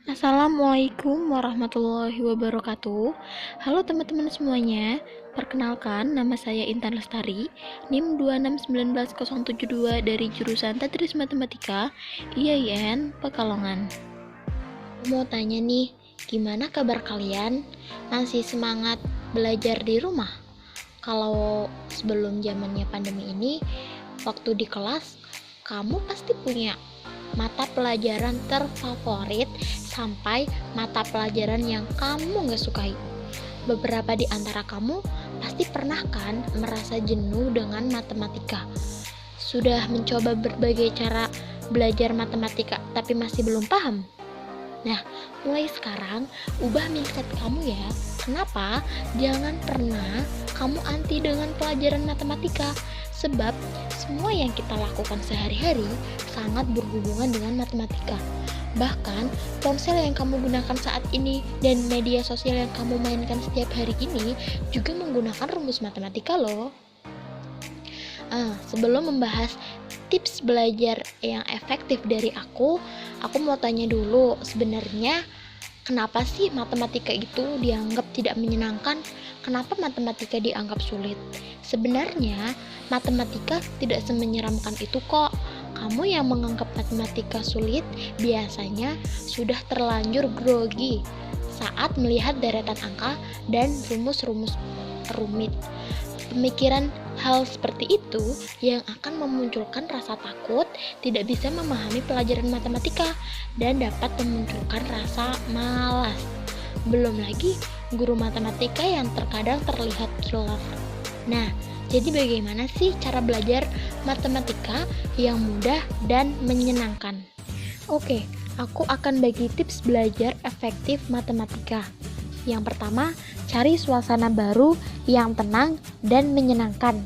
Assalamualaikum warahmatullahi wabarakatuh. Halo teman-teman semuanya. Perkenalkan, nama saya Intan Lestari, NIM 2619072 dari jurusan Tetris Matematika, IAIN, Pekalongan. Mau tanya nih, gimana kabar kalian? Masih semangat belajar di rumah? Kalau sebelum zamannya pandemi ini, waktu di kelas, kamu pasti punya mata pelajaran terfavorit sampai mata pelajaran yang kamu gak sukai. Beberapa di antara kamu pasti pernah kan merasa jenuh dengan matematika. Sudah mencoba berbagai cara belajar matematika tapi masih belum paham? Nah, mulai sekarang ubah mindset kamu ya. Kenapa? Jangan pernah kamu anti dengan pelajaran matematika. Sebab semua yang kita lakukan sehari-hari sangat berhubungan dengan matematika. Bahkan ponsel yang kamu gunakan saat ini dan media sosial yang kamu mainkan setiap hari ini juga menggunakan rumus matematika loh. Sebelum membahas tips belajar yang efektif dari aku mau tanya dulu, sebenarnya kenapa sih matematika itu dianggap tidak menyenangkan? Kenapa matematika dianggap sulit? Sebenarnya matematika tidak semenyeramkan itu kok. Kamu yang menganggap matematika sulit biasanya sudah terlanjur grogi saat melihat deretan angka dan rumus-rumus rumit. Pemikiran hal seperti itu yang akan memunculkan rasa takut, tidak bisa memahami pelajaran matematika, dan dapat memunculkan rasa malas. Belum lagi guru matematika yang terkadang terlihat killer. Nah, jadi bagaimana sih cara belajar matematika yang mudah dan menyenangkan? Oke, aku akan bagi tips belajar efektif matematika. Yang pertama, cari suasana baru yang tenang dan menyenangkan.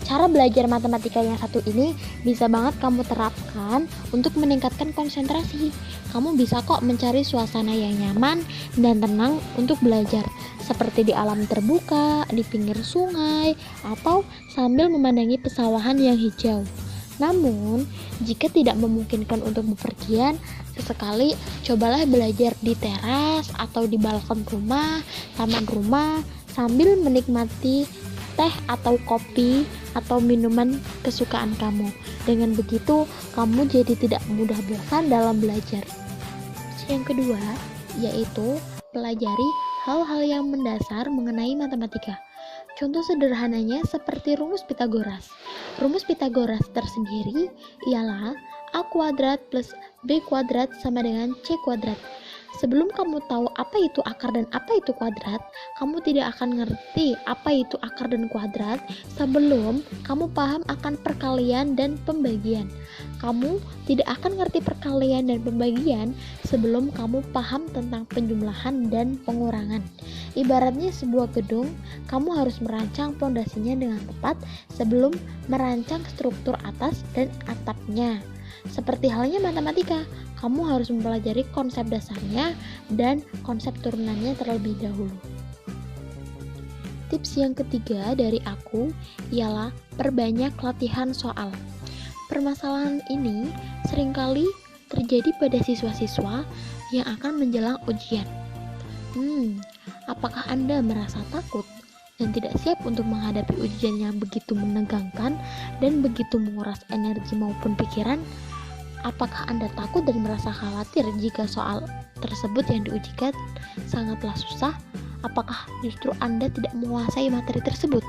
Cara belajar matematika yang satu ini bisa banget kamu terapkan untuk meningkatkan konsentrasi. Kamu bisa kok mencari suasana yang nyaman dan tenang untuk belajar, seperti di alam terbuka, di pinggir sungai, atau sambil memandangi pesawahan yang hijau. Namun, jika tidak memungkinkan untuk bepergian, sesekali cobalah belajar di teras atau di balkon rumah, taman rumah, sambil menikmati teh atau kopi atau minuman kesukaan kamu. Dengan begitu, kamu jadi tidak mudah bosan dalam belajar. Yang kedua, yaitu pelajari hal-hal yang mendasar mengenai matematika. Contoh sederhananya seperti rumus Pitagoras. Rumus Pitagoras tersendiri ialah A kuadrat plus B kuadrat sama dengan C kuadrat. Sebelum kamu tahu apa itu akar dan apa itu kuadrat, kamu tidak akan ngerti apa itu akar dan kuadrat sebelum kamu paham akan perkalian dan pembagian. Kamu tidak akan ngerti perkalian dan pembagian sebelum kamu paham tentang penjumlahan dan pengurangan. Ibaratnya sebuah gedung, kamu harus merancang pondasinya dengan tepat sebelum merancang struktur atas dan atapnya. Seperti halnya matematika, kamu harus mempelajari konsep dasarnya dan konsep turunannya terlebih dahulu. Tips yang ketiga dari aku ialah perbanyak latihan soal. Permasalahan ini seringkali terjadi pada siswa-siswa yang akan menjelang ujian. Apakah Anda merasa takut dan tidak siap untuk menghadapi ujian yang begitu menegangkan dan begitu menguras energi maupun pikiran? Apakah Anda takut dan merasa khawatir jika soal tersebut yang diujikan sangatlah susah? Apakah justru Anda tidak menguasai materi tersebut?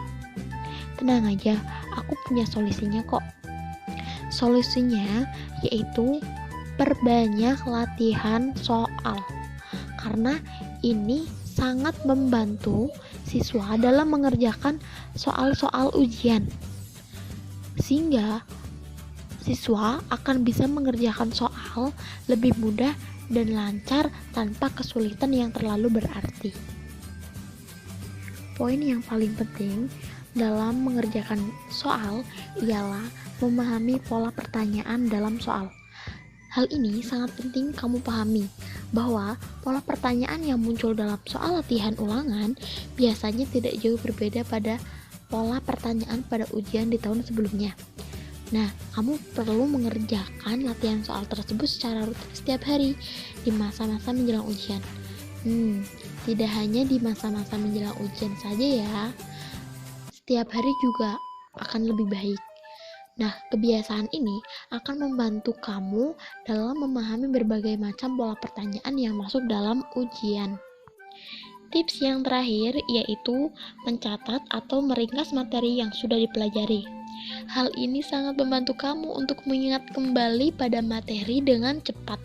Tenang aja, aku punya solusinya kok. Solusinya yaitu perbanyak latihan soal. Karena ini sangat membantu siswa dalam mengerjakan soal-soal ujian. Sehingga siswa akan bisa mengerjakan soal lebih mudah dan lancar tanpa kesulitan yang terlalu berarti. Poin yang paling penting dalam mengerjakan soal ialah memahami pola pertanyaan dalam soal. Hal ini sangat penting kamu pahami bahwa pola pertanyaan yang muncul dalam soal latihan ulangan biasanya tidak jauh berbeda pada pola pertanyaan pada ujian di tahun sebelumnya. Nah, kamu perlu mengerjakan latihan soal tersebut secara rutin setiap hari di masa-masa menjelang ujian. Tidak hanya di masa-masa menjelang ujian saja ya, setiap hari juga akan lebih baik. Nah, kebiasaan ini akan membantu kamu dalam memahami berbagai macam pola pertanyaan yang masuk dalam ujian. Tips yang terakhir yaitu mencatat atau meringkas materi yang sudah dipelajari. Hal ini sangat membantu kamu untuk mengingat kembali pada materi dengan cepat.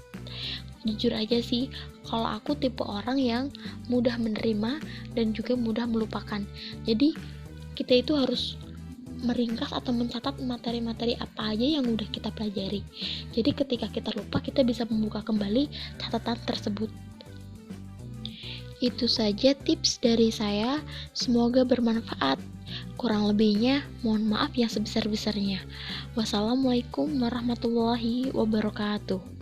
Jujur aja sih, kalau aku tipe orang yang mudah menerima dan juga mudah melupakan. Jadi, kita itu harus meringkas atau mencatat materi-materi apa aja yang udah kita pelajari. Jadi ketika kita lupa, kita bisa membuka kembali catatan tersebut. Itu saja tips dari saya, semoga bermanfaat. Kurang lebihnya, mohon maaf yang sebesar-besarnya. Wassalamualaikum warahmatullahi wabarakatuh.